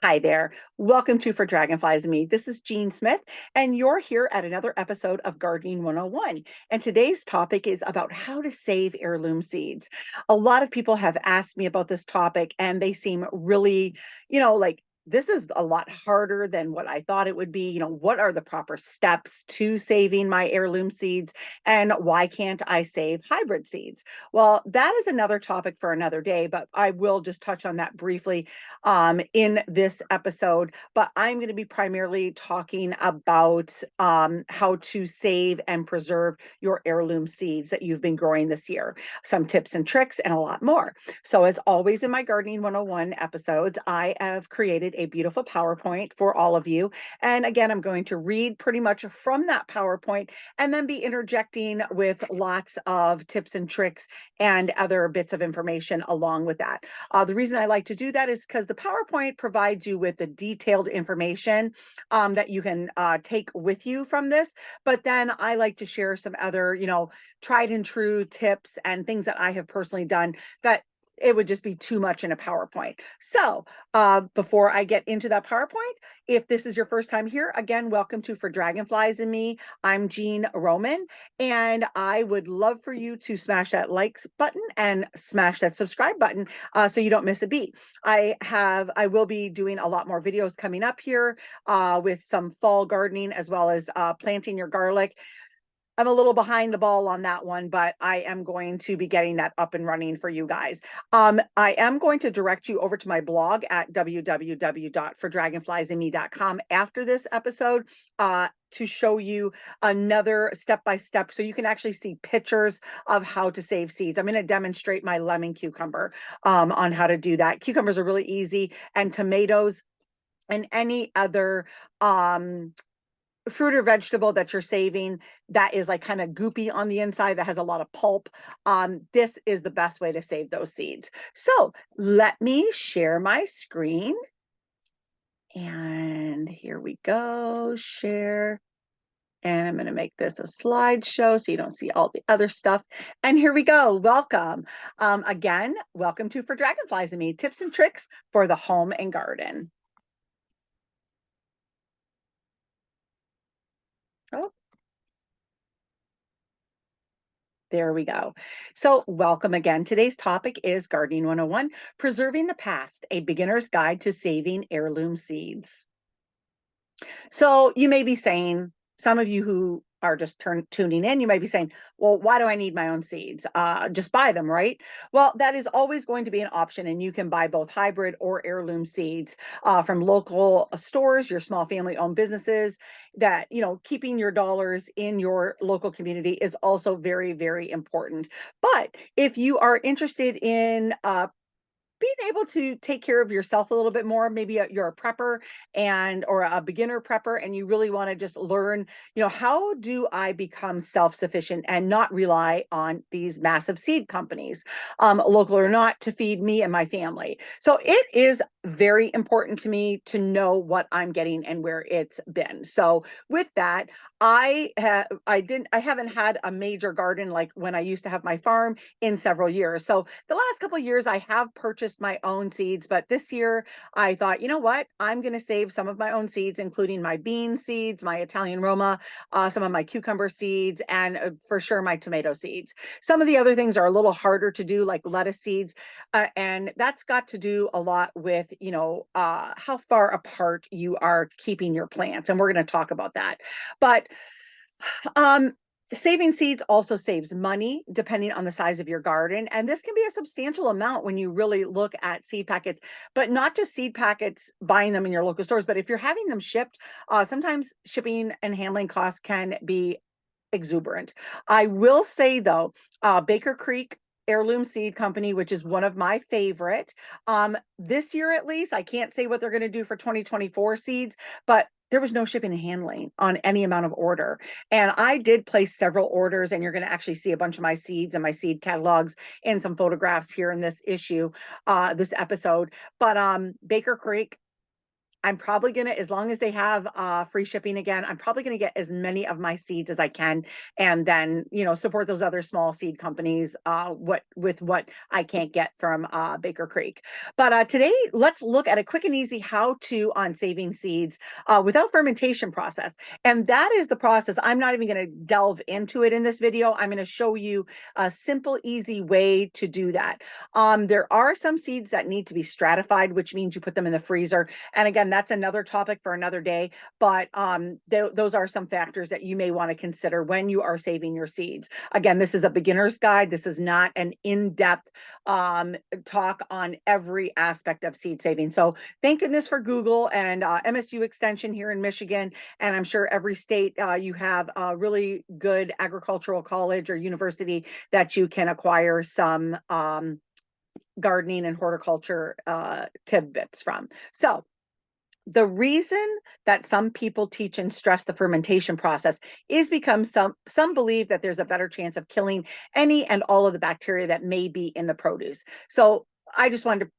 Hi there. Welcome to For Dragonflies and Me. This is Jean Smith, and you're here at another episode of Gardening 101. And today's topic is about how to save heirloom seeds. A lot of people have asked me about this topic, and they seem really, like this is a lot harder than what I thought it would be. What are the proper steps to saving my heirloom seeds, and why can't I save hybrid seeds? Well, that is another topic for another day, but I will just touch on that briefly in this episode, but I'm going to be primarily talking about how to save and preserve your heirloom seeds that you've been growing this year, some tips and tricks, and a lot more. So, as always in my Gardening 101 episodes, I have created a beautiful PowerPoint for all of you. And again, I'm going to read pretty much from that PowerPoint and then be interjecting with lots of tips and tricks and other bits of information along with that. The reason I like to do that is because the PowerPoint provides you with the detailed information that you can take with you from this. But then I like to share some other, tried and true tips and things that I have personally done that it would just be too much in a PowerPoint. So before I get into that PowerPoint, if this is your first time here, again, welcome to For Dragonflies and Me. I'm Jean Roman, and I would love for you to smash that likes button and smash that subscribe button so you don't miss a beat. I will be doing a lot more videos coming up here with some fall gardening as well as planting your garlic. I'm a little behind the ball on that one, but I am going to be getting that up and running for you guys. I am going to direct you over to my blog at www.fordragonfliesandme.com after this episode to show you another step-by-step so you can actually see pictures of how to save seeds. I'm going to demonstrate my lemon cucumber on how to do that. Cucumbers are really easy, and tomatoes and any other fruit or vegetable that you're saving that is like kind of goopy on the inside that has a lot of pulp, this is the best way to save those seeds. So let me share my screen, and here we go, share. And I'm going to make this a slideshow so you don't see all the other stuff. And here we go. Welcome. Again, welcome to For Dragonflies and Me, tips and tricks for the home and garden. Oh, there we go. So welcome again. Today's topic is Gardening 101, Preserving the Past, a beginner's guide to saving heirloom seeds. So you may be saying, some of you who are just tuning in, you might be saying, well, why do I need my own seeds? Just buy them, right? Well, that is always going to be an option, and you can buy both hybrid or heirloom seeds from local stores, your small family-owned businesses. That, keeping your dollars in your local community is also very, very important. But if you are interested in being able to take care of yourself a little bit more, maybe you're a prepper or a beginner prepper, and you really want to just learn, how do I become self-sufficient and not rely on these massive seed companies, local or not, to feed me and my family. So it is very important to me to know what I'm getting and where it's been. So with that, I haven't had a major garden like when I used to have my farm in several years. So the last couple of years I have purchased my own seeds, but this year I thought, you know what? I'm going to save some of my own seeds, including my bean seeds, my Italian Roma, some of my cucumber seeds, and for sure my tomato seeds. Some of the other things are a little harder to do, like lettuce seeds, and that's got to do a lot with, how far apart you are keeping your plants, and we're going to talk about that. But um, saving seeds also saves money depending on the size of your garden. And this can be a substantial amount when you really look at seed packets, but not just seed packets, buying them in your local stores. But if you're having them shipped, sometimes shipping and handling costs can be exuberant. I will say though, Baker Creek Heirloom Seed Company, which is one of my favorite. This year at least, I can't say what they're going to do for 2024 seeds, but there was no shipping and handling on any amount of order. And I did place several orders, and you're going to actually see a bunch of my seeds and my seed catalogs and some photographs here in this issue, this episode. But Baker Creek, I'm probably gonna, as long as they have free shipping again, I'm probably gonna get as many of my seeds as I can, and then support those other small seed companies what I can't get from Baker Creek. But today, let's look at a quick and easy how to on saving seeds without fermentation process, and that is the process. I'm not even going to delve into it in this video. I'm going to show you a simple, easy way to do that. There are some seeds that need to be stratified, which means you put them in the freezer, and again, that's another topic for another day, but those are some factors that you may want to consider when you are saving your seeds. Again, this is a beginner's guide. This is not an in-depth talk on every aspect of seed saving. So thank goodness for Google and MSU Extension here in Michigan, and I'm sure every state you have a really good agricultural college or university that you can acquire some gardening and horticulture tidbits from. So the reason that some people teach and stress the fermentation process is because some believe that there's a better chance of killing any and all of the bacteria that may be in the produce. So I just wanted to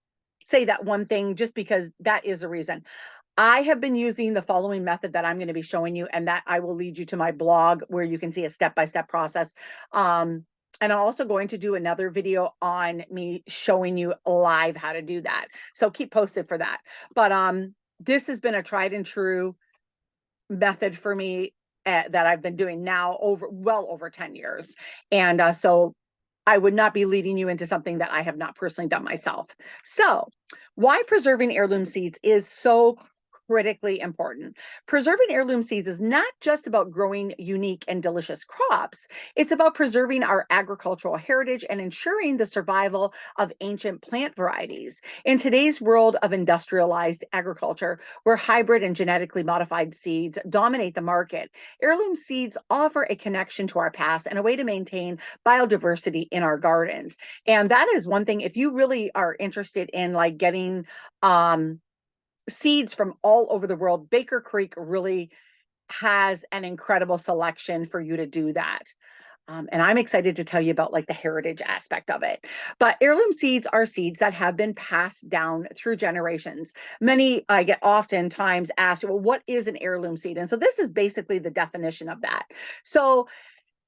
say that one thing just because that is the reason. I have been using the following method that I'm going to be showing you, and that I will lead you to my blog where you can see a step-by-step process. And I'm also going to do another video on me showing you live how to do that. So keep posted for that. But this has been a tried and true method for me that I've been doing now well over 10 years. And so I would not be leading you into something that I have not personally done myself. So why preserving heirloom seeds is so critically important. Preserving heirloom seeds is not just about growing unique and delicious crops. It's about preserving our agricultural heritage and ensuring the survival of ancient plant varieties. In today's world of industrialized agriculture, where hybrid and genetically modified seeds dominate the market, heirloom seeds offer a connection to our past and a way to maintain biodiversity in our gardens. And that is one thing, if you really are interested in like getting seeds from all over the world, Baker Creek really has an incredible selection for you to do that. And I'm excited to tell you about like the heritage aspect of it. But heirloom seeds are seeds that have been passed down through generations. Many I get oftentimes asked, well, what is an heirloom seed? And so this is basically the definition of that. So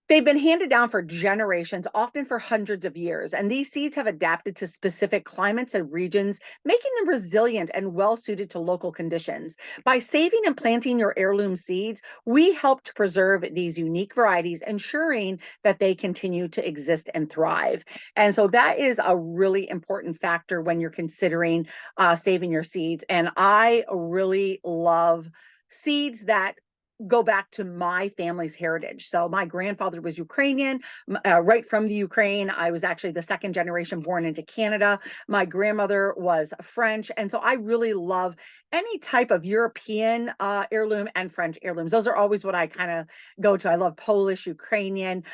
they've been handed down for generations, often for hundreds of years, and these seeds have adapted to specific climates and regions, making them resilient and well suited to local conditions. By saving and planting your heirloom seeds, we help to preserve these unique varieties, ensuring that they continue to exist and thrive. And so that is a really important factor when you're considering saving your seeds. And I really love seeds that go back to my family's heritage. So my grandfather was Ukrainian, right from the Ukraine. I was actually the second generation born into Canada. My grandmother was French. And so I really love any type of European heirloom and French heirlooms. Those are always what I kind of go to. I love Polish, Ukrainian,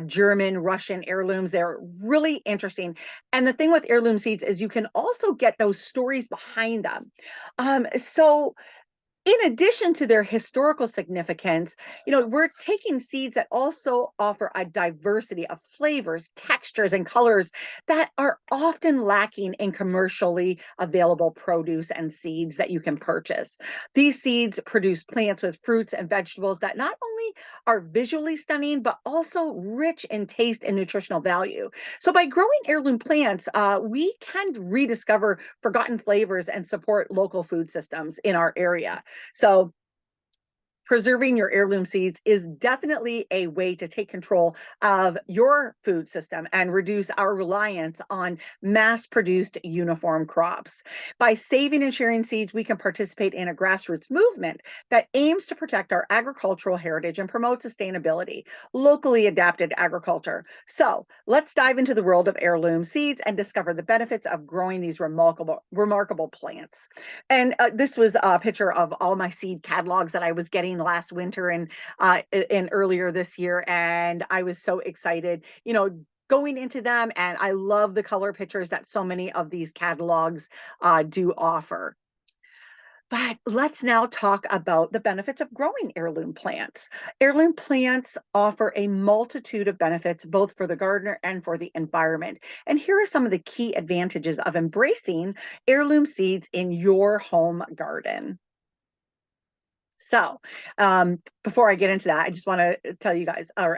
German, Russian heirlooms. They're really interesting. And the thing with heirloom seeds is you can also get those stories behind them. So in addition to their historical significance, we're taking seeds that also offer a diversity of flavors, textures, and colors that are often lacking in commercially available produce and seeds that you can purchase. These seeds produce plants with fruits and vegetables that not only are visually stunning, but also rich in taste and nutritional value. So by growing heirloom plants, we can rediscover forgotten flavors and support local food systems in our area. So preserving your heirloom seeds is definitely a way to take control of your food system and reduce our reliance on mass-produced uniform crops. By saving and sharing seeds, we can participate in a grassroots movement that aims to protect our agricultural heritage and promote sustainability, locally adapted agriculture. So let's dive into the world of heirloom seeds and discover the benefits of growing these remarkable plants. And this was a picture of all my seed catalogs that I was getting last winter and earlier this year, and I was so excited, going into them. And I love the color pictures that so many of these catalogs do offer. But let's now talk about the benefits of growing heirloom plants. Heirloom plants offer a multitude of benefits, both for the gardener and for the environment. And here are some of the key advantages of embracing heirloom seeds in your home garden. So, before I get into that, I just want to tell you guys, or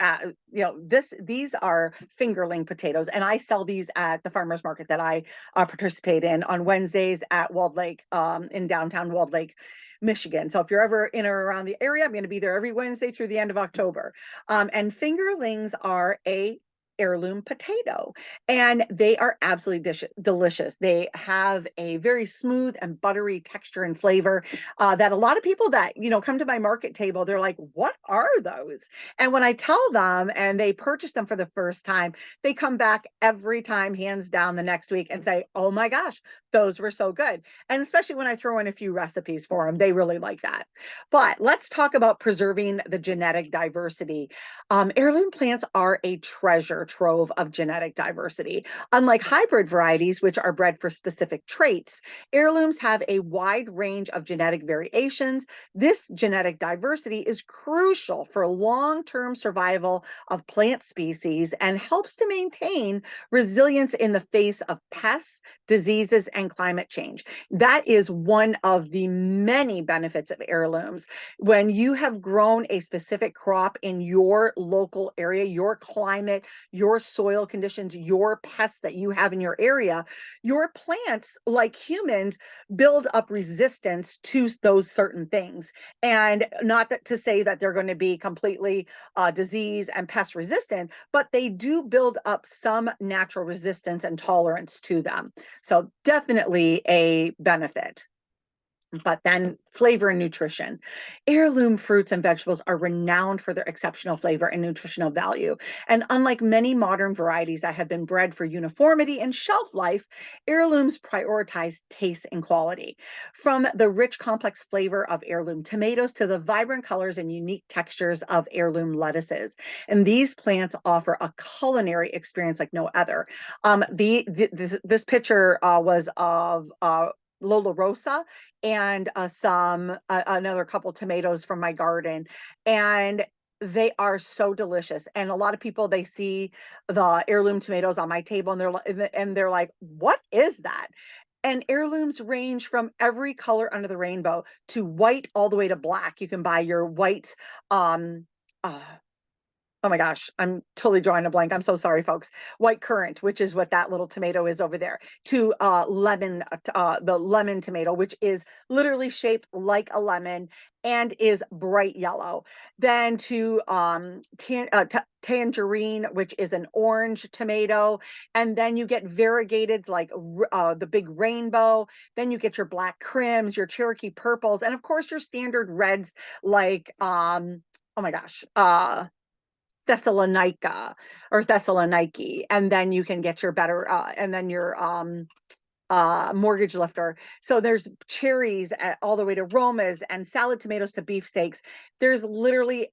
these are fingerling potatoes, and I sell these at the farmers market that I participate in on Wednesdays at Walled Lake, in downtown Walled Lake, Michigan. So if you're ever in or around the area, I'm going to be there every Wednesday through the end of October. And fingerlings are a heirloom potato, and they are absolutely delicious. They have a very smooth and buttery texture and flavor, that a lot of people that come to my market table, they're like, what are those? And when I tell them and they purchase them for the first time, they come back every time, hands down, the next week and say, oh my gosh, those were so good. And especially when I throw in a few recipes for them, they really like that. But let's talk about preserving the genetic diversity. Heirloom plants are a treasure trove of genetic diversity. Unlike hybrid varieties, which are bred for specific traits, heirlooms have a wide range of genetic variations. This genetic diversity is crucial for long-term survival of plant species and helps to maintain resilience in the face of pests, diseases, and climate change. That is one of the many benefits of heirlooms. When you have grown a specific crop in your local area, your climate, your soil conditions, your pests that you have in your area, your plants, like humans, build up resistance to those certain things. And not that to say that they're going to be completely disease and pest resistant, but they do build up some natural resistance and tolerance to them. So definitely a benefit. But then flavor and nutrition. Heirloom fruits and vegetables are renowned for their exceptional flavor and nutritional value. And unlike many modern varieties that have been bred for uniformity and shelf life, heirlooms prioritize taste and quality. From the rich, complex flavor of heirloom tomatoes to the vibrant colors and unique textures of heirloom lettuces. And these plants offer a culinary experience like no other. This picture was of Lola Rosa and another couple tomatoes from my garden, and they are so delicious. And a lot of people, they see the heirloom tomatoes on my table and they're like, what is that? And heirlooms range from every color under the rainbow to white all the way to black. You can buy your white uh oh my gosh, I'm totally drawing a blank. I'm so sorry, folks. White currant, which is what that little tomato is over there, to the lemon tomato, which is literally shaped like a lemon and is bright yellow. Then to tangerine, which is an orange tomato. And then you get variegateds like the big rainbow. Then you get your black crims, your Cherokee purples, and of course your standard reds like, oh my gosh, Thessalonica or Thessaloniki, and then you can get your better, and then your mortgage lifter. So there's cherries all the way to Romas and salad tomatoes to beefsteaks. There's literally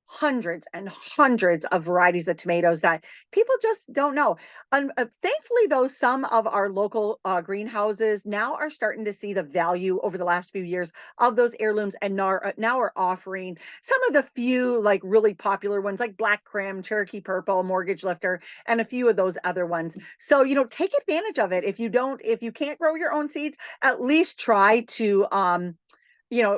hundreds and hundreds of varieties of tomatoes that people just don't know. Thankfully, though, some of our local greenhouses now are starting to see the value over the last few years of those heirlooms, and now are offering some of the few like really popular ones like Black Crim, Cherokee Purple, Mortgage Lifter, and a few of those other ones. So, take advantage of it. If you can't grow your own seeds, at least try to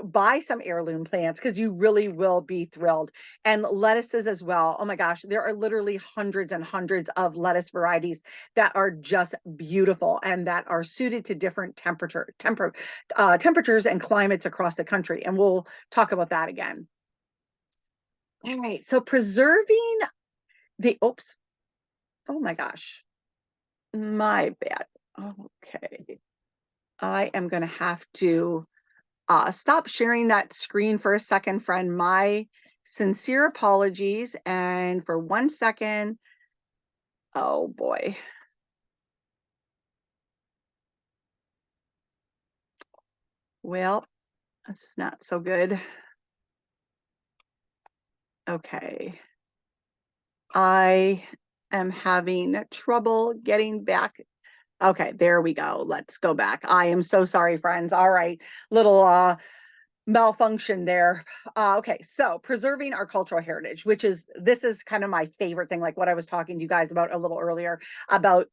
buy some heirloom plants, because you really will be thrilled. And lettuces as well. Oh my gosh, there are literally hundreds and hundreds of lettuce varieties that are just beautiful and that are suited to different temperatures and climates across the country. And we'll talk about that again. All right, so preserving oops, oh my gosh, my bad. Okay, I am going to have to stop sharing that screen for a second, friend. My sincere apologies. And for 1 second, oh boy. Well, that's not so good. Okay. I am having trouble getting back. Okay, there we go. Let's go back. I am so sorry, friends. All right, little malfunction there. Okay, so preserving our cultural heritage, this is kind of my favorite thing, like what I was talking to you guys about a little earlier, about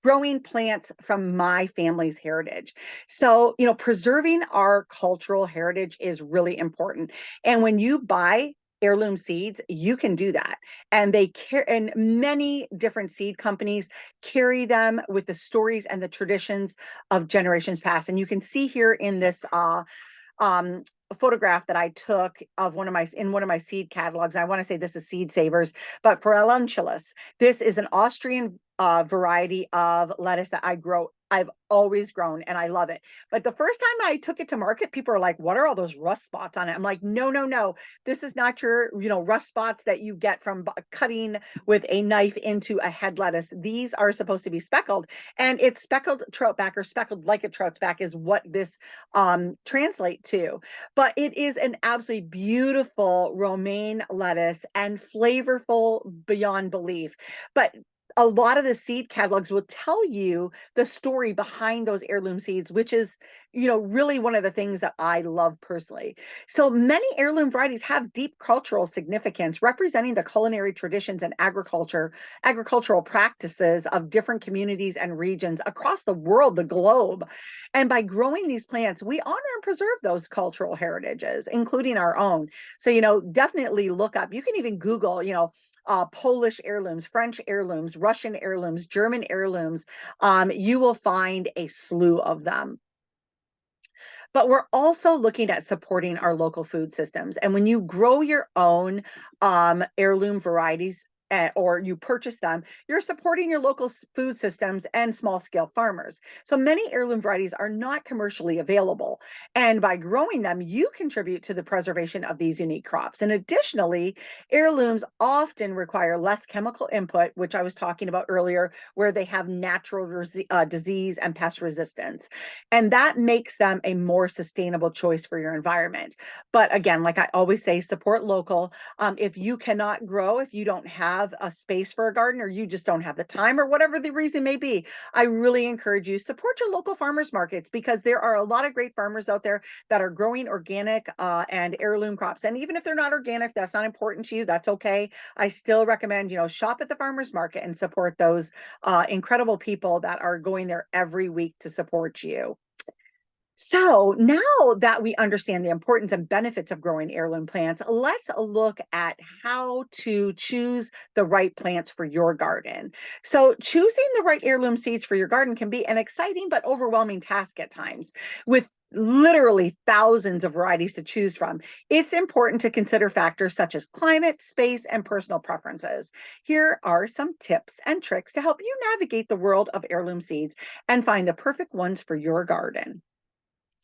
growing plants from my family's heritage. So, preserving our cultural heritage is really important. And when you buy heirloom seeds, you can do that. And they care, and many different seed companies carry them with the stories and the traditions of generations past. And you can see here in this um, a photograph that I took of one of my seed catalogs. I want to say this is Seed Savers, but for Alunculus, this is an Austrian variety of lettuce that I've always grown and I love it. But the first time I took it to market, people are like, "What are all those rust spots on it?" I'm like, "No, no, no. This is not your, rust spots that you get from cutting with a knife into a head lettuce. These are supposed to be speckled, and it's speckled troutback, or speckled like a trout's back is what this translate to. But it is an absolutely beautiful romaine lettuce and flavorful beyond belief. But a lot of the seed catalogs will tell you the story behind those heirloom seeds, which is, really one of the things that I love personally. So many heirloom varieties have deep cultural significance, representing the culinary traditions and agricultural practices of different communities and regions across the world, the globe. And by growing these plants, we honor and preserve those cultural heritages, including our own. So, definitely look up. You can even Google, Polish heirlooms, French heirlooms, Russian heirlooms, German heirlooms. You will find a slew of them. But we're also looking at supporting our local food systems. And when you grow your own heirloom varieties, or you purchase them, you're supporting your local food systems and small scale farmers. So many heirloom varieties are not commercially available. And by growing them, you contribute to the preservation of these unique crops. And additionally, heirlooms often require less chemical input, which I was talking about earlier, where they have natural disease and pest resistance. And that makes them a more sustainable choice for your environment. But again, like I always say, support local. If you cannot grow, if you don't have a space for a garden, or you just don't have the time, or whatever the reason may be, I really encourage you, support your local farmers markets, because there are a lot of great farmers out there that are growing organic and heirloom crops. And even if they're not organic, that's not important to you, that's okay. I still recommend, shop at the farmers market and support those incredible people that are going there every week to support you. So now that we understand the importance and benefits of growing heirloom plants, let's look at how to choose the right plants for your garden. So choosing the right heirloom seeds for your garden can be an exciting but overwhelming task at times. With literally thousands of varieties to choose from, it's important to consider factors such as climate, space, and personal preferences. Here are some tips and tricks to help you navigate the world of heirloom seeds and find the perfect ones for your garden.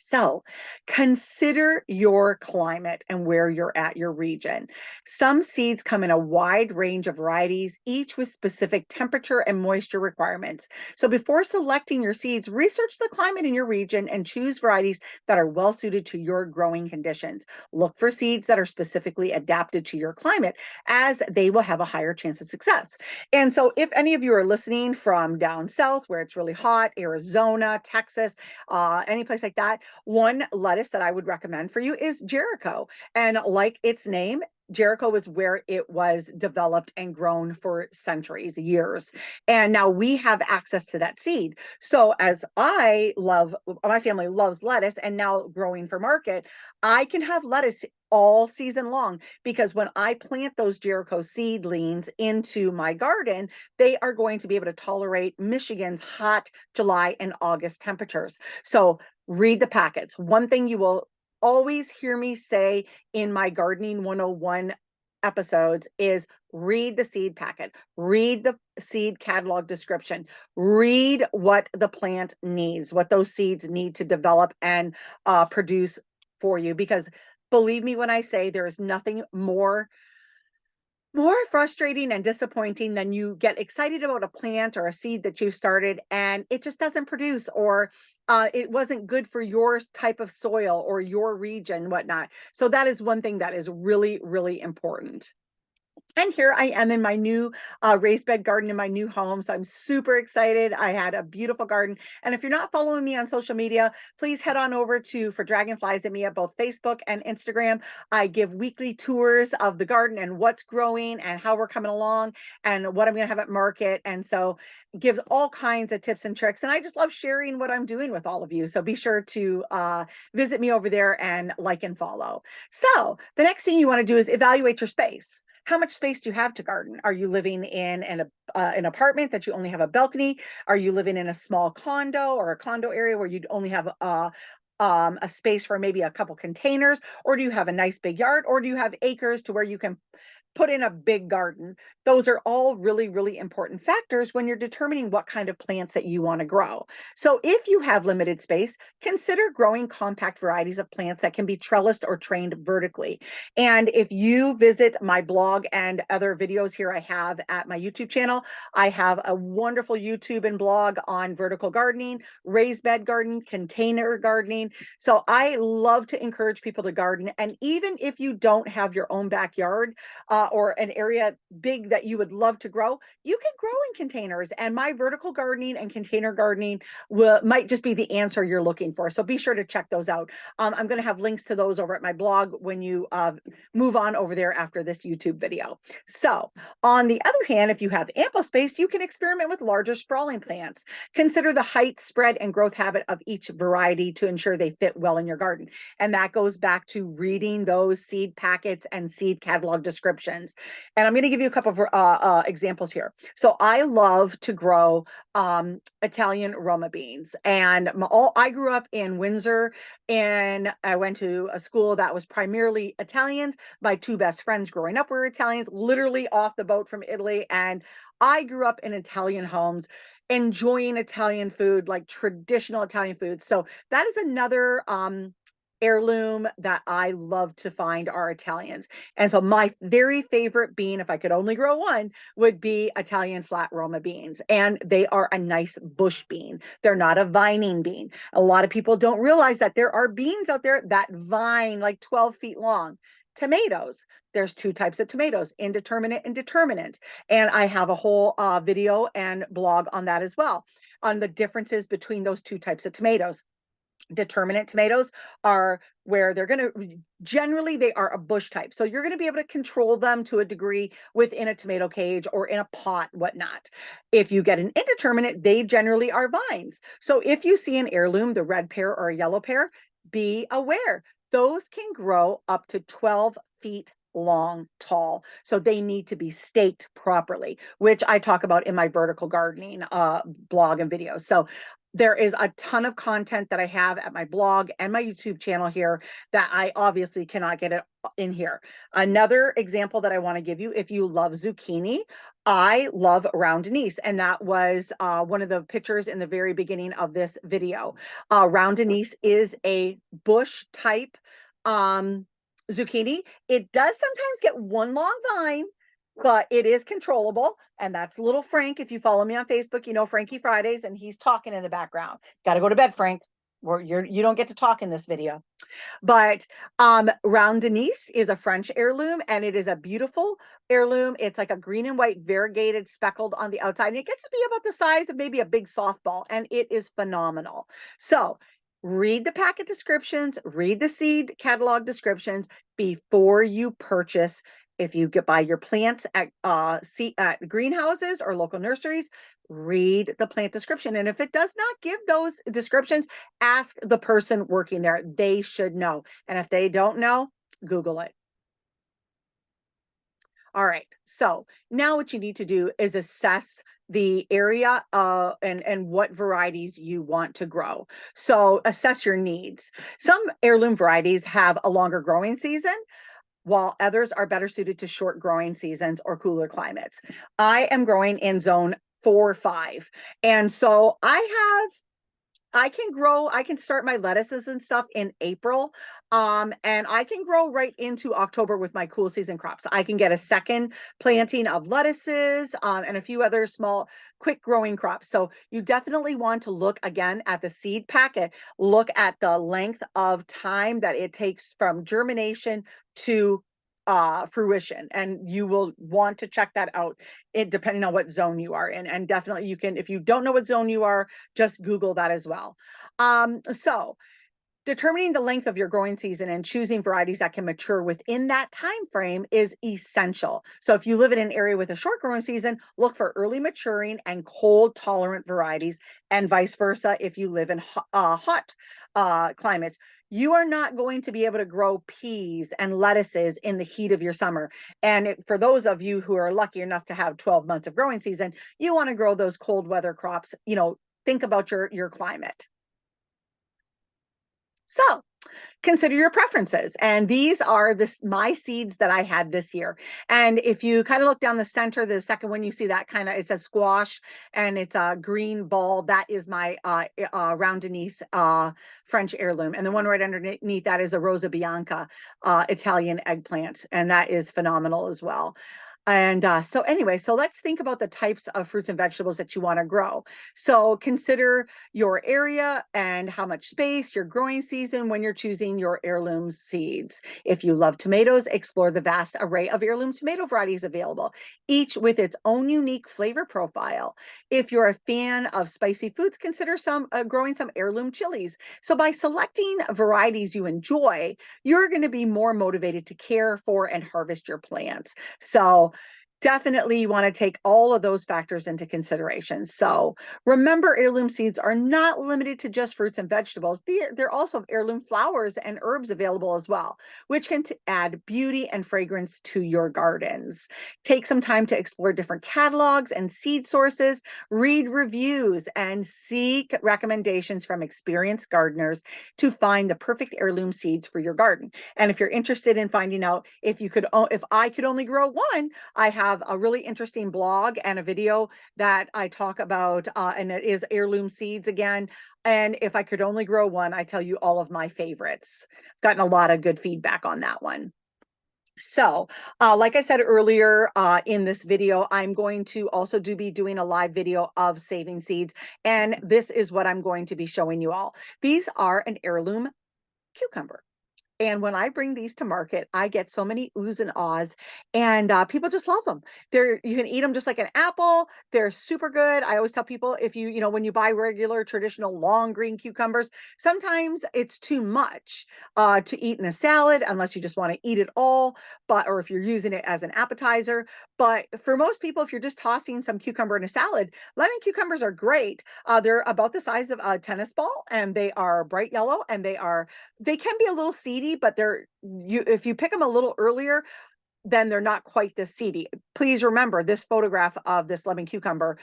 So consider your climate and where you're at, your region. Some seeds come in a wide range of varieties, each with specific temperature and moisture requirements. So before selecting your seeds, research the climate in your region and choose varieties that are well suited to your growing conditions. Look for seeds that are specifically adapted to your climate, as they will have a higher chance of success. And so if any of you are listening from down south where it's really hot, Arizona, Texas, any place like that, one lettuce that I would recommend for you is Jericho. And like its name, Jericho was where it was developed and grown for centuries, years. And now we have access to that seed. So as my family loves lettuce and now growing for market, I can have lettuce all season long, because when I plant those Jericho seedlings into my garden, they are going to be able to tolerate Michigan's hot July and August temperatures. So read the packets. One thing you will always hear me say in my Gardening 101 episodes is read the seed packet, read the seed catalog description, read what the plant needs, what those seeds need to develop and produce for you. Because believe me when I say there is nothing more frustrating and disappointing than you get excited about a plant or a seed that you started and it just doesn't produce, or it wasn't good for your type of soil or your region, whatnot. So that is one thing that is really, really important. And here I am in my new raised bed garden in my new home. So I'm super excited. I had a beautiful garden. And if you're not following me on social media, please head on over to For Dragonflies at me at both Facebook and Instagram. I give weekly tours of the garden and what's growing and how we're coming along and what I'm going to have at market. And so gives all kinds of tips and tricks. And I just love sharing what I'm doing with all of you. So be sure to visit me over there and like and follow. So the next thing you want to do is evaluate your space. How much space do you have to garden? Are you living in an apartment that you only have a balcony? Are you living in a small condo or a condo area where you'd only have a space for maybe a couple containers? Or do you have a nice big yard? Or do you have acres to where you can put in a big garden? Those are all really, really important factors when you're determining what kind of plants that you want to grow. So if you have limited space, consider growing compact varieties of plants that can be trellised or trained vertically. And if you visit my blog and other videos here I have at my YouTube channel, I have a wonderful YouTube and blog on vertical gardening, raised bed gardening, container gardening. So I love to encourage people to garden. And even if you don't have your own backyard, or an area big that you would love to grow, you can grow in containers. And my vertical gardening and container gardening might just be the answer you're looking for. So be sure to check those out. I'm going to have links to those over at my blog when you move on over there after this YouTube video. So on the other hand, if you have ample space, you can experiment with larger sprawling plants. Consider the height, spread, and growth habit of each variety to ensure they fit well in your garden. And that goes back to reading those seed packets and seed catalog descriptions. And I'm going to give you a couple of examples here. So I love to grow Italian Roma beans. And I grew up in Windsor, and I went to a school that was primarily Italians. My two best friends growing up were Italians, literally off the boat from Italy. And I grew up in Italian homes, enjoying Italian food, like traditional Italian food. So that is another heirloom that I love to find are Italians. And so my very favorite bean, if I could only grow one, would be Italian flat Roma beans. And they are a nice bush bean. They're not a vining bean. A lot of people don't realize that there are beans out there that vine like 12 feet long. Tomatoes. There's two types of tomatoes, indeterminate and determinate. And I have a whole video and blog on that as well, on the differences between those two types of tomatoes. Determinate tomatoes are where they're going to generally they are a bush type, so you're going to be able to control them to a degree within a tomato cage or in a pot, whatnot. If you get an indeterminate, they generally are vines. So if you see an heirloom, the red pear or a yellow pear, be aware those can grow up to 12 feet long, tall. So they need to be staked properly, which I talk about in my vertical gardening blog and videos. So there is a ton of content that I have at my blog and my YouTube channel here that I obviously cannot get it in here. Another example that I want to give you, if you love zucchini, I love round anise, and that was one of the pictures in the very beginning of this video. Round anise is a bush type zucchini. It does sometimes get one long vine, but it is controllable. And that's little Frank. If you follow me on Facebook, you know Frankie Fridays, and he's talking in the background. Got to go to bed, Frank. You don't get to talk in this video. But Round Denise is a French heirloom, and it is a beautiful heirloom. It's like a green and white variegated speckled on the outside. And it gets to be about the size of maybe a big softball, and it is phenomenal. So read the packet descriptions, read the seed catalog descriptions before you purchase. If you buy your plants at greenhouses or local nurseries, read the plant description. And if it does not give those descriptions, ask the person working there. They should know. And if they don't know, Google it. All right. So now what you need to do is assess the area and what varieties you want to grow. So assess your needs. Some heirloom varieties have a longer growing season, while others are better suited to short growing seasons or cooler climates. I am growing in zone 4 or 5. And so I can start my lettuces and stuff in April. And I can grow right into October with my cool season crops. I can get a second planting of lettuces and a few other small, quick growing crops. So you definitely want to look again at the seed packet, look at the length of time that it takes from germination to fruition, and you will want to check that out, depending on what zone you are in. And definitely you can, if you don't know what zone you are, just Google that as well. So determining the length of your growing season and choosing varieties that can mature within that time frame is essential. So if you live in an area with a short growing season, look for early maturing and cold tolerant varieties, and vice versa if you live in hot climates. You are not going to be able to grow peas and lettuces in the heat of your summer. And for those of you who are lucky enough to have 12 months of growing season, you want to grow those cold weather crops. Think about your climate. So consider your preferences. And these are my seeds that I had this year. And if you kind of look down the center, the second one, you see that kind of, it says squash and it's a green ball. That is my round Denise French heirloom. And the one right underneath that is a Rosa Bianca Italian eggplant. And that is phenomenal as well. And so anyway, so let's think about the types of fruits and vegetables that you want to grow. So consider your area and how much space, your growing season when you're choosing your heirloom seeds. If you love tomatoes, explore the vast array of heirloom tomato varieties available, each with its own unique flavor profile. If you're a fan of spicy foods, consider growing some heirloom chilies. So by selecting varieties you enjoy, you're going to be more motivated to care for and harvest your plants. So definitely you want to take all of those factors into consideration. So remember, heirloom seeds are not limited to just fruits and vegetables. They're also heirloom flowers and herbs available as well, which can add beauty and fragrance to your gardens. Take some time to explore different catalogs and seed sources, read reviews, and seek recommendations from experienced gardeners to find the perfect heirloom seeds for your garden. And if you're interested in finding out if I could only grow one, I have a really interesting blog and a video that I talk about, and it is Heirloom Seeds again. And if I could only grow one, I tell you all of my favorites. Gotten a lot of good feedback on that one. So, like I said earlier in this video, I'm going to also be doing a live video of saving seeds. And this is what I'm going to be showing you all. These are an heirloom cucumber. And when I bring these to market, I get so many oohs and ahs, and people just love them. You can eat them just like an apple. They're super good. I always tell people, if when you buy regular traditional long green cucumbers, sometimes it's too much to eat in a salad unless you just want to eat it all, or if you're using it as an appetizer. But for most people, if you're just tossing some cucumber in a salad, lemon cucumbers are great. They're about the size of a tennis ball, and they are bright yellow, and they can be a little seedy, but if you pick them a little earlier, then they're not quite this seedy. Please remember this photograph of this lemon cucumber.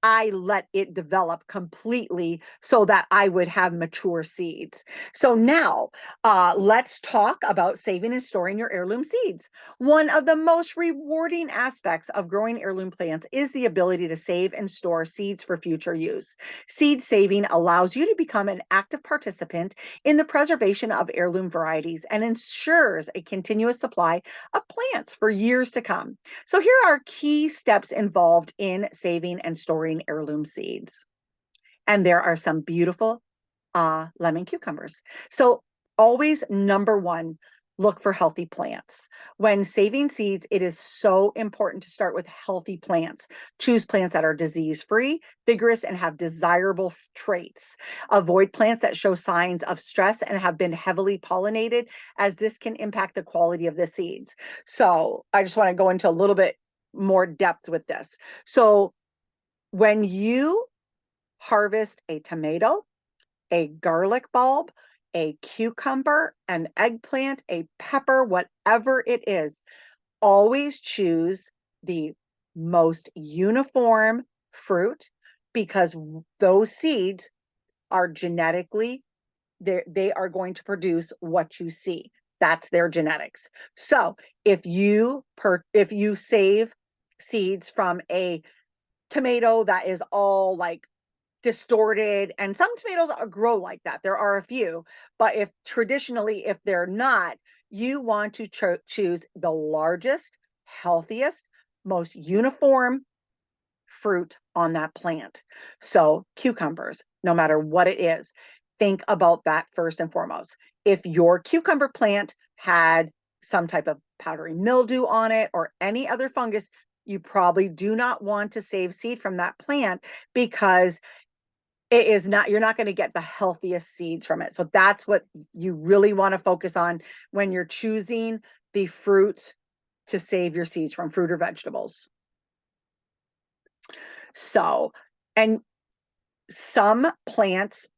I let it develop completely so that I would have mature seeds. So now let's talk about saving and storing your heirloom seeds. One of the most rewarding aspects of growing heirloom plants is the ability to save and store seeds for future use. Seed saving allows you to become an active participant in the preservation of heirloom varieties and ensures a continuous supply of plants for years to come. So here are key steps involved in saving and storing heirloom seeds. And there are some beautiful lemon cucumbers. So always, number one, look for healthy plants. When saving seeds, it is so important to start with healthy plants. Choose plants that are disease-free, vigorous, and have desirable traits. Avoid plants that show signs of stress and have been heavily pollinated, as this can impact the quality of the seeds. So I just want to go into a little bit more depth with this. So when you harvest a tomato, a garlic bulb, a cucumber, an eggplant, a pepper, whatever it is, always choose the most uniform fruit, because those seeds are genetically, they are going to produce what you see. That's their genetics. So if you save seeds from a tomato that is all like distorted, and some tomatoes grow like that, there are a few, but if they're not, you want to choose the largest, healthiest, most uniform fruit on that plant. So cucumbers, no matter what it is, think about that first and foremost. If your cucumber plant had some type of powdery mildew on it or any other fungus, you probably do not want to save seed from that plant, because it is not, you're not going to get the healthiest seeds from it. So that's what you really want to focus on when you're choosing the fruits to save your seeds from, fruit or vegetables. So, and some plants,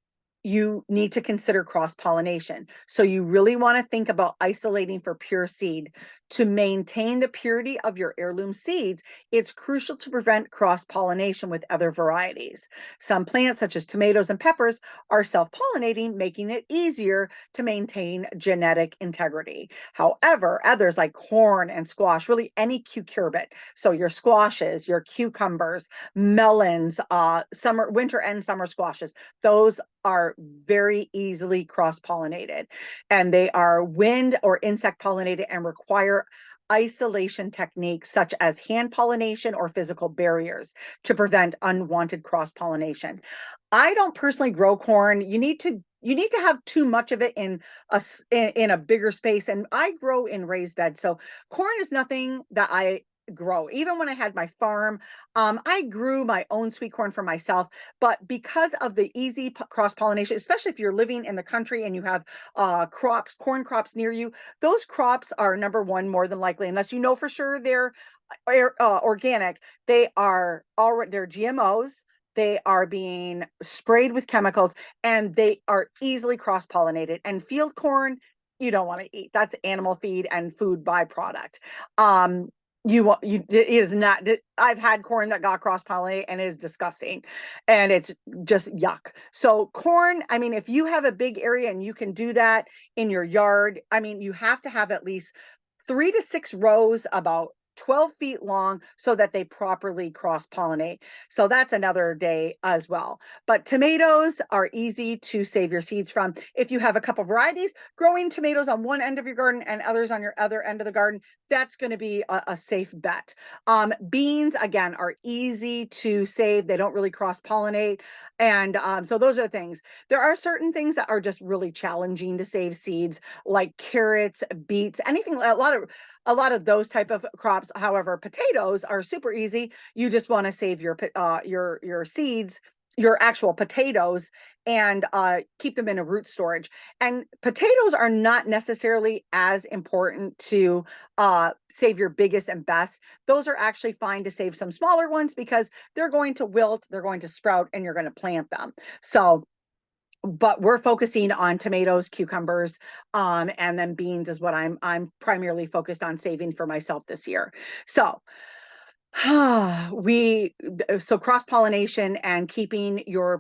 you need to consider cross-pollination. So you really want to think about isolating for pure seed. To maintain the purity of your heirloom seeds, it's crucial to prevent cross-pollination with other varieties. Some plants, such as tomatoes and peppers, are self-pollinating, making it easier to maintain genetic integrity. However, others like corn and squash, really any cucurbit, so your squashes, your cucumbers, melons, winter and summer squashes, those are very easily cross-pollinated, and they are wind or insect pollinated and require isolation techniques such as hand pollination or physical barriers to prevent unwanted cross-pollination. I don't personally grow corn. You need to have too much of it in a bigger space, and I grow in raised beds. So corn is nothing that I grow. Even when I had my farm, I grew my own sweet corn for myself, but because of the easy cross pollination, especially if you're living in the country and you have corn crops near you, those crops are, number one, more than likely, unless you know for sure they're organic, they're GMOs. They are being sprayed with chemicals, and they are easily cross pollinated. And field corn, you don't want to eat. That's animal feed and food byproduct. It is not. I've had corn that got cross pollinated, and it is disgusting, and it's just yuck. So corn, I mean, if you have a big area and you can do that in your yard, I mean, you have to have at least 3 to 6 rows about 12 feet long so that they properly cross pollinate. So that's another day as well. But tomatoes are easy to save your seeds from. If you have a couple varieties, growing tomatoes on one end of your garden and others on your other end of the garden, that's going to be a safe bet. Beans, again, are easy to save. They don't really cross pollinate. And so those are the things. There are certain things that are just really challenging to save seeds, like carrots, beets, anything, a lot of those type of crops. However, potatoes are super easy. You just want to save your seeds, your actual potatoes, and keep them in a root storage. And potatoes are not necessarily as important to save your biggest and best. Those are actually fine to save some smaller ones, because they're going to wilt, they're going to sprout, and you're going to plant them. So but we're focusing on tomatoes, cucumbers, and then beans is what I'm primarily focused on saving for myself this year. So so cross-pollination and keeping your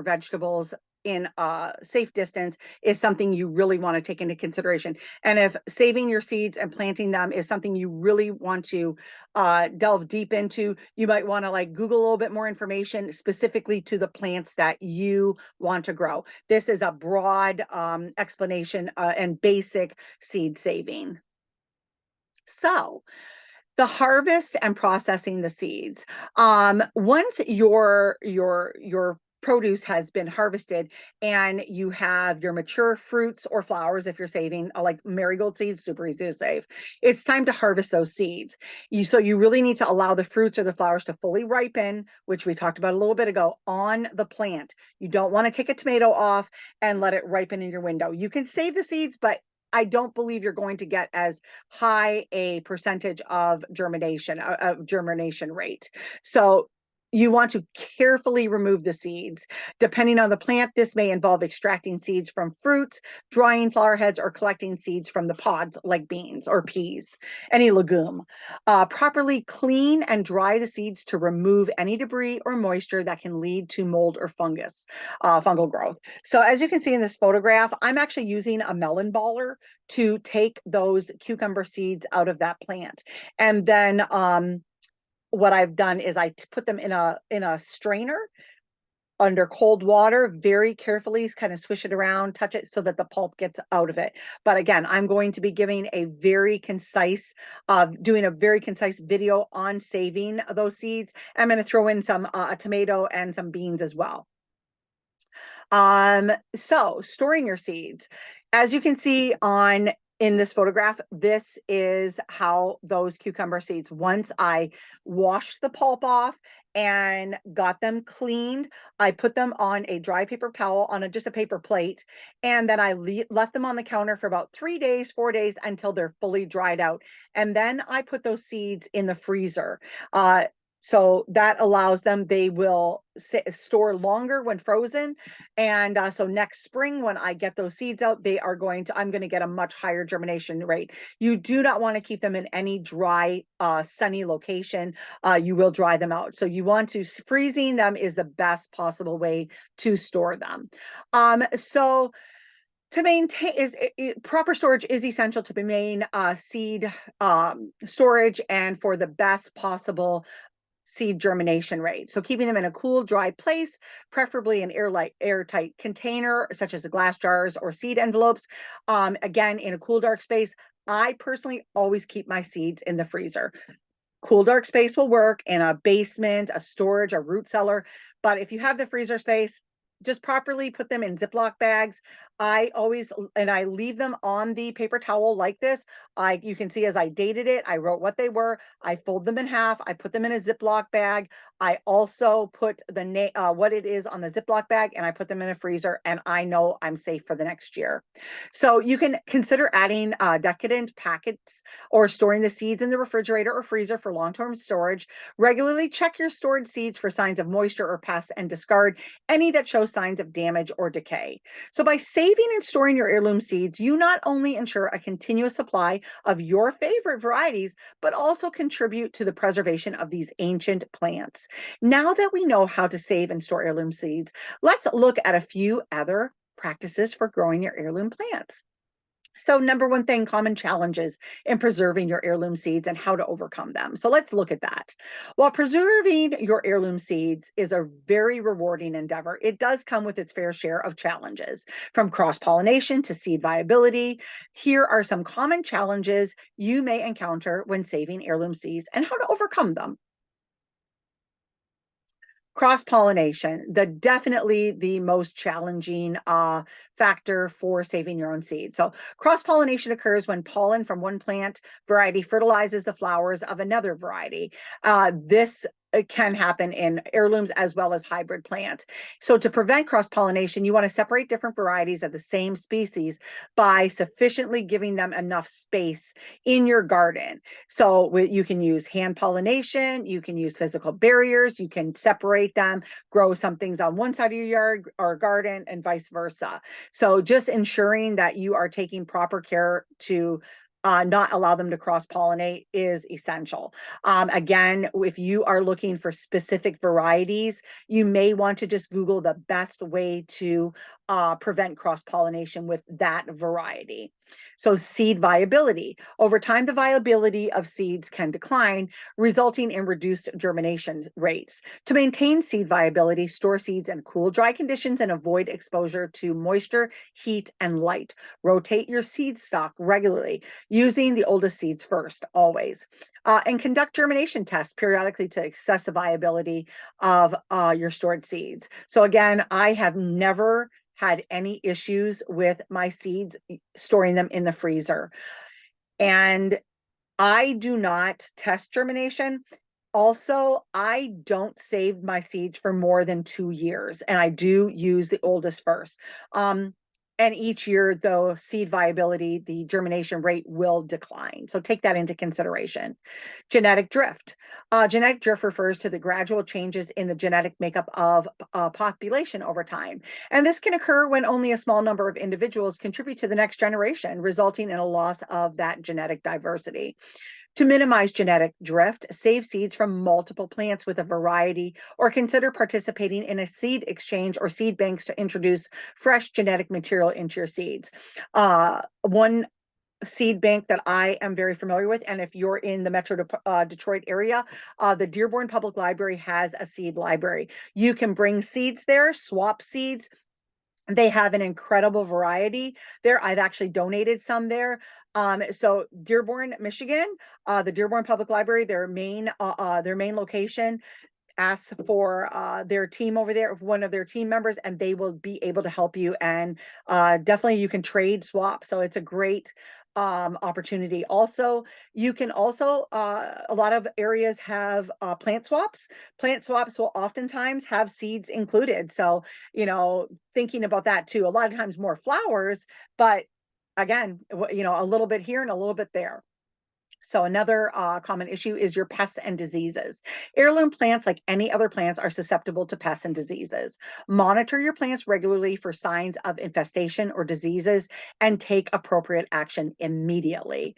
vegetables in a safe distance is something you really want to take into consideration. And if saving your seeds and planting them is something you really want to delve deep into, you might want to like Google a little bit more information specifically to the plants that you want to grow. This is a broad explanation and basic seed saving. So the harvest and processing the seeds. Once your produce has been harvested and you have your mature fruits or flowers, if you're saving like marigold seeds, super easy to save, it's time to harvest those seeds. So you really need to allow the fruits or the flowers to fully ripen, which we talked about a little bit ago, on the plant. You don't want to take a tomato off and let it ripen in your window. You can save the seeds, but I don't believe you're going to get as high a percentage of germination rate. So you want to carefully remove the seeds. Depending on the plant, this may involve extracting seeds from fruits, drying flower heads, or collecting seeds from the pods like beans or peas, any legume. Properly clean and dry the seeds to remove any debris or moisture that can lead to mold or fungal growth. So as you can see in this photograph, I'm actually using a melon baller to take those cucumber seeds out of that plant. And then what I've done is I put them in a strainer under cold water, very carefully, kind of swish it around, touch it so that the pulp gets out of it. But again, I'm going to be giving a very concise, doing a very concise video on saving those seeds. I'm going to throw in some a tomato and some beans as well. So storing your seeds, as you can see on in this photograph, this is how those cucumber seeds, once I washed the pulp off and got them cleaned, I put them on a dry paper towel on just a paper plate, and then I left them on the counter for about 3 days, 4 days until they're fully dried out. And then I put those seeds in the freezer. So that allows them, they will store longer when frozen. And so next spring, when I get those seeds out, I'm going to get a much higher germination rate. You do not want to keep them in any dry, sunny location. You will dry them out. So you want to, freezing them is the best possible way to store them. So to maintain proper storage is essential to maintain seed storage and for the best possible seed germination rate. So keeping them in a cool, dry place, preferably an airtight container, such as the glass jars or seed envelopes. Again, in a cool, dark space. I personally always keep my seeds in the freezer. Cool, dark space will work in a basement, a storage, a root cellar. But if you have the freezer space, just properly put them in Ziploc bags. I leave them on the paper towel like this. You can see as I dated it, I wrote what they were. I fold them in half. I put them in a Ziploc bag. I also put what it is on the Ziploc bag, and I put them in a freezer, and I know I'm safe for the next year. So you can consider adding decadent packets or storing the seeds in the refrigerator or freezer for long-term storage. Regularly check your stored seeds for signs of moisture or pests and discard any that show signs of damage or decay. So by saving and storing your heirloom seeds, you not only ensure a continuous supply of your favorite varieties, but also contribute to the preservation of these ancient plants. Now that we know how to save and store heirloom seeds, let's look at a few other practices for growing your heirloom plants. So number one thing, common challenges in preserving your heirloom seeds and how to overcome them. So let's look at that. While preserving your heirloom seeds is a very rewarding endeavor, it does come with its fair share of challenges, from cross-pollination to seed viability. Here are some common challenges you may encounter when saving heirloom seeds and how to overcome them. Cross-pollination, definitely the most challenging factor for saving your own seeds. So cross-pollination occurs when pollen from one plant variety fertilizes the flowers of another variety. This can happen in heirlooms as well as hybrid plants. So to prevent cross-pollination, you want to separate different varieties of the same species by sufficiently giving them enough space in your garden. So you can use hand pollination, you can use physical barriers, you can separate them, grow some things on one side of your yard or garden and vice versa. So just ensuring that you are taking proper care to not allow them to cross-pollinate is essential. Again, if you are looking for specific varieties, you may want to just Google the best way to prevent cross-pollination with that variety. So seed viability. Over time, the viability of seeds can decline, resulting in reduced germination rates. To maintain seed viability, store seeds in cool, dry conditions and avoid exposure to moisture, heat, and light. Rotate your seed stock regularly, using the oldest seeds first, always. And conduct germination tests periodically to assess the viability of your stored seeds. So again, I have never had any issues with my seeds storing them in the freezer. And I do not test germination. Also, I don't save my seeds for more than 2 years, and I do use the oldest first. And each year, though, seed viability, the germination rate will decline. So take that into consideration. Genetic drift. Genetic drift refers to the gradual changes in the genetic makeup of a population over time. And this can occur when only a small number of individuals contribute to the next generation, resulting in a loss of that genetic diversity. To minimize genetic drift, save seeds from multiple plants with a variety, or consider participating in a seed exchange or seed banks to introduce fresh genetic material into your seeds. One seed bank that I am very familiar with, and if you're in the Metro Detroit area, the Dearborn Public Library has a seed library. You can bring seeds there, swap seeds. They have an incredible variety there. I've actually donated some there. So Dearborn, Michigan, the Dearborn Public Library, their main location, ask for their team over there, one of their team members, and they will be able to help you. And definitely you can trade swap. So it's a great opportunity. Also, you can also, a lot of areas have plant swaps. Plant swaps will oftentimes have seeds included. So, thinking about that too, a lot of times more flowers, but again, a little bit here and a little bit there. So another common issue is your pests and diseases. Heirloom plants, like any other plants, are susceptible to pests and diseases. Monitor your plants regularly for signs of infestation or diseases and take appropriate action immediately.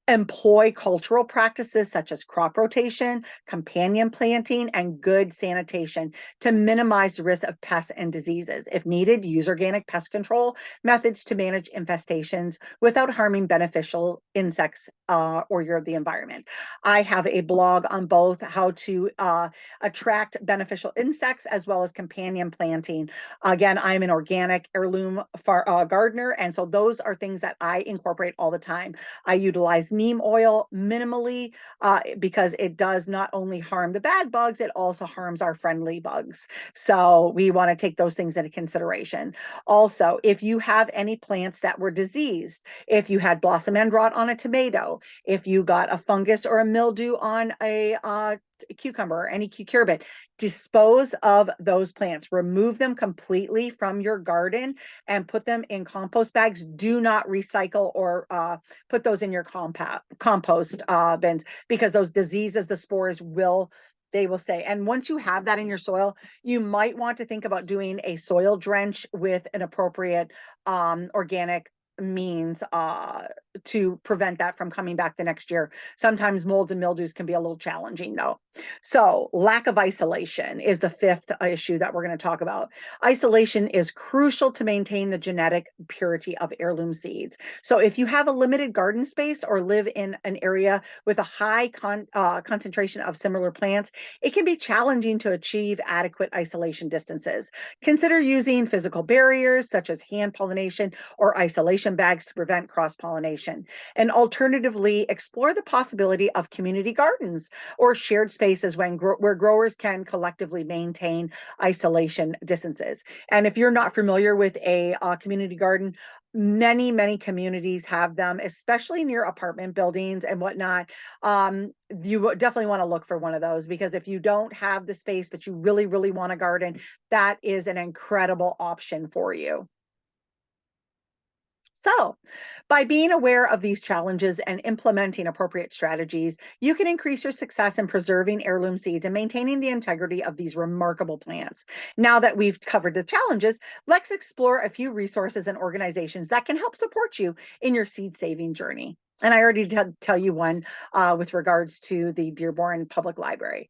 Employ cultural practices such as crop rotation, companion planting, and good sanitation to minimize the risk of pests and diseases. If needed, use organic pest control methods to manage infestations without harming beneficial insects or the environment. I have a blog on both how to attract beneficial insects as well as companion planting. Again, I'm an organic heirloom gardener, and so those are things that I incorporate all the time. I utilize neem oil minimally because it does not only harm the bad bugs, it also harms our friendly bugs. So we want to take those things into consideration. Also, if you have any plants that were diseased, if you had blossom end rot on a tomato, if you got a fungus or a mildew on a cucumber or any cucurbit, dispose of those plants. Remove them completely from your garden and put them in compost bags. Do not recycle or put those in your compost bins, because those diseases, the spores they will stay. And once you have that in your soil, you might want to think about doing a soil drench with an appropriate organic means to prevent that from coming back the next year. Sometimes molds and mildews can be a little challenging though. So lack of isolation is the fifth issue that we're going to talk about. Isolation is crucial to maintain the genetic purity of heirloom seeds. So if you have a limited garden space or live in an area with a high concentration of similar plants, it can be challenging to achieve adequate isolation distances. Consider using physical barriers such as hand pollination or isolation bags to prevent cross-pollination. And alternatively, explore the possibility of community gardens or shared spaces where growers can collectively maintain isolation distances. And if you're not familiar with a community garden, many communities have them, especially near apartment buildings and whatnot. You definitely want to look for one of those, because if you don't have the space but you really want a garden, that is an incredible option for you. So, by being aware of these challenges and implementing appropriate strategies, you can increase your success in preserving heirloom seeds and maintaining the integrity of these remarkable plants. Now that we've covered the challenges, let's explore a few resources and organizations that can help support you in your seed saving journey. And I already did tell you one with regards to the Dearborn Public Library.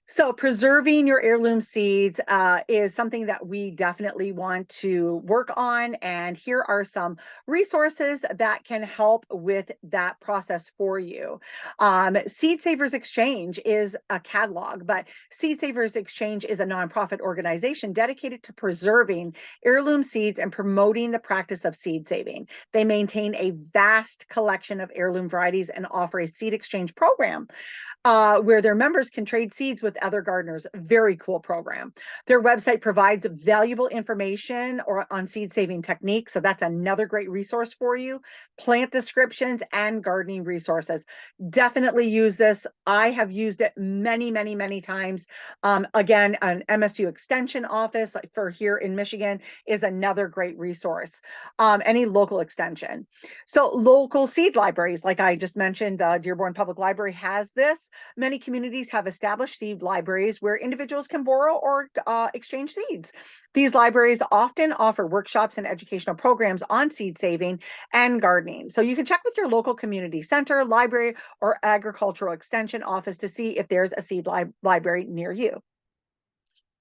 So preserving your heirloom seeds is something that we definitely want to work on. And here are some resources that can help with that process for you. Seed Savers Exchange is a catalog, but Seed Savers Exchange is a nonprofit organization dedicated to preserving heirloom seeds and promoting the practice of seed saving. They maintain a vast collection of heirloom varieties and offer a seed exchange program where their members can trade seeds with other gardeners. Very cool program. Their website provides valuable information on seed saving techniques. So that's another great resource for you. Plant descriptions and gardening resources. Definitely use this. I have used it many times. Again, an MSU extension office like for here in Michigan is another great resource. Any local extension. So local seed libraries, like I just mentioned, Dearborn Public Library has this. Many communities have established seed libraries where individuals can borrow or exchange seeds. These libraries often offer workshops and educational programs on seed saving and gardening. So you can check with your local community center, library, or agricultural extension office to see if there's a seed library near you.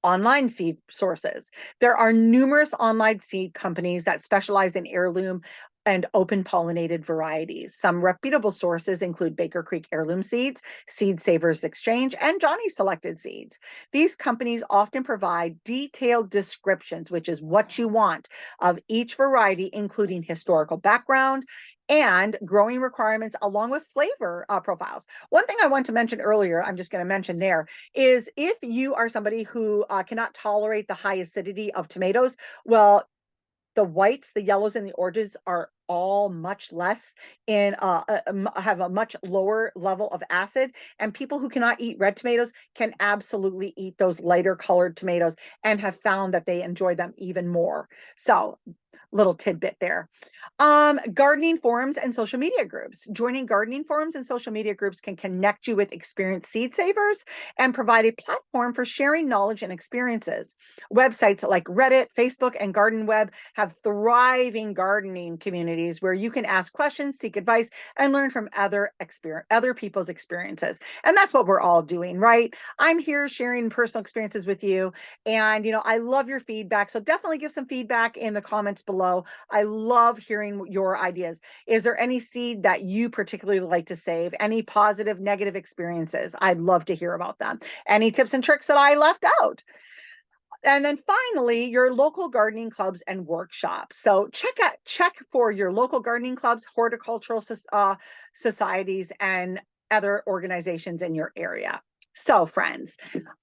Online seed sources. There are numerous online seed companies that specialize in heirloom and open pollinated varieties. Some reputable sources include Baker Creek Heirloom Seeds, Seed Savers Exchange, and Johnny Selected Seeds. These companies often provide detailed descriptions, which is what you want, of each variety, including historical background and growing requirements, along with flavor profiles. One thing I want to mention earlier, I'm just going to mention there, is if you are somebody who cannot tolerate the high acidity of tomatoes, well, the whites, the yellows, and the oranges are all much less in have a much lower level of acid, and people who cannot eat red tomatoes can absolutely eat those lighter colored tomatoes and have found that they enjoy them even more. So little tidbit there. Gardening forums and social media groups. Joining gardening forums and social media groups can connect you with experienced seed savers and provide a platform for sharing knowledge and experiences. Websites like Reddit, Facebook, and Garden Web have thriving gardening communities where you can ask questions, seek advice, and learn from other people's experiences. And that's what we're all doing, right? I'm here sharing personal experiences with you, and I love your feedback. So definitely give some feedback in the comments below. I love hearing your ideas. Is there any seed that you particularly like to save? Any positive, negative experiences? I'd love to hear about them. Any tips and tricks that I left out? And then finally, your local gardening clubs and workshops. So check for your local gardening clubs, horticultural societies, and other organizations in your area. So, friends,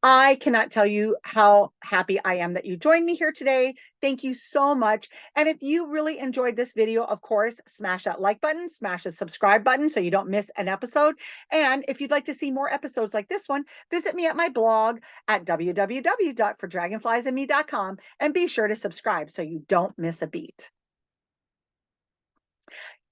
I cannot tell you how happy I am that you joined me here today. Thank you so much. And if you really enjoyed this video, of course, smash that like button, smash the subscribe button so you don't miss an episode. And if you'd like to see more episodes like this one, visit me at my blog at www.fordragonfliesandme.com and be sure to subscribe so you don't miss a beat.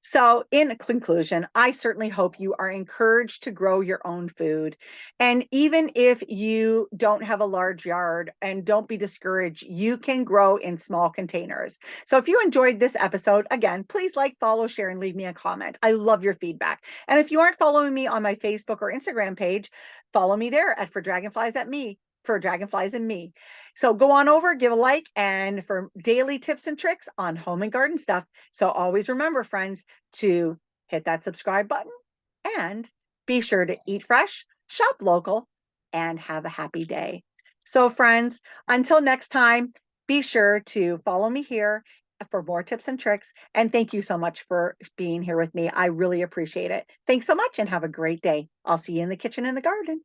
So, in conclusion, I certainly hope you are encouraged to grow your own food. And even if you don't have a large yard, and don't be discouraged, you can grow in small containers. So, if you enjoyed this episode, again, please like, follow, share, and leave me a comment. I love your feedback. And if you aren't following me on my Facebook or Instagram page, follow me there at For Dragonflies at Me, For Dragonflies and Me. So go on over, give a like, and for daily tips and tricks on home and garden stuff. So always remember, friends, to hit that subscribe button and be sure to eat fresh, shop local, and have a happy day. So, friends, until next time, be sure to follow me here for more tips and tricks. And thank you so much for being here with me. I really appreciate it. Thanks so much and have a great day. I'll see you in the kitchen and the garden.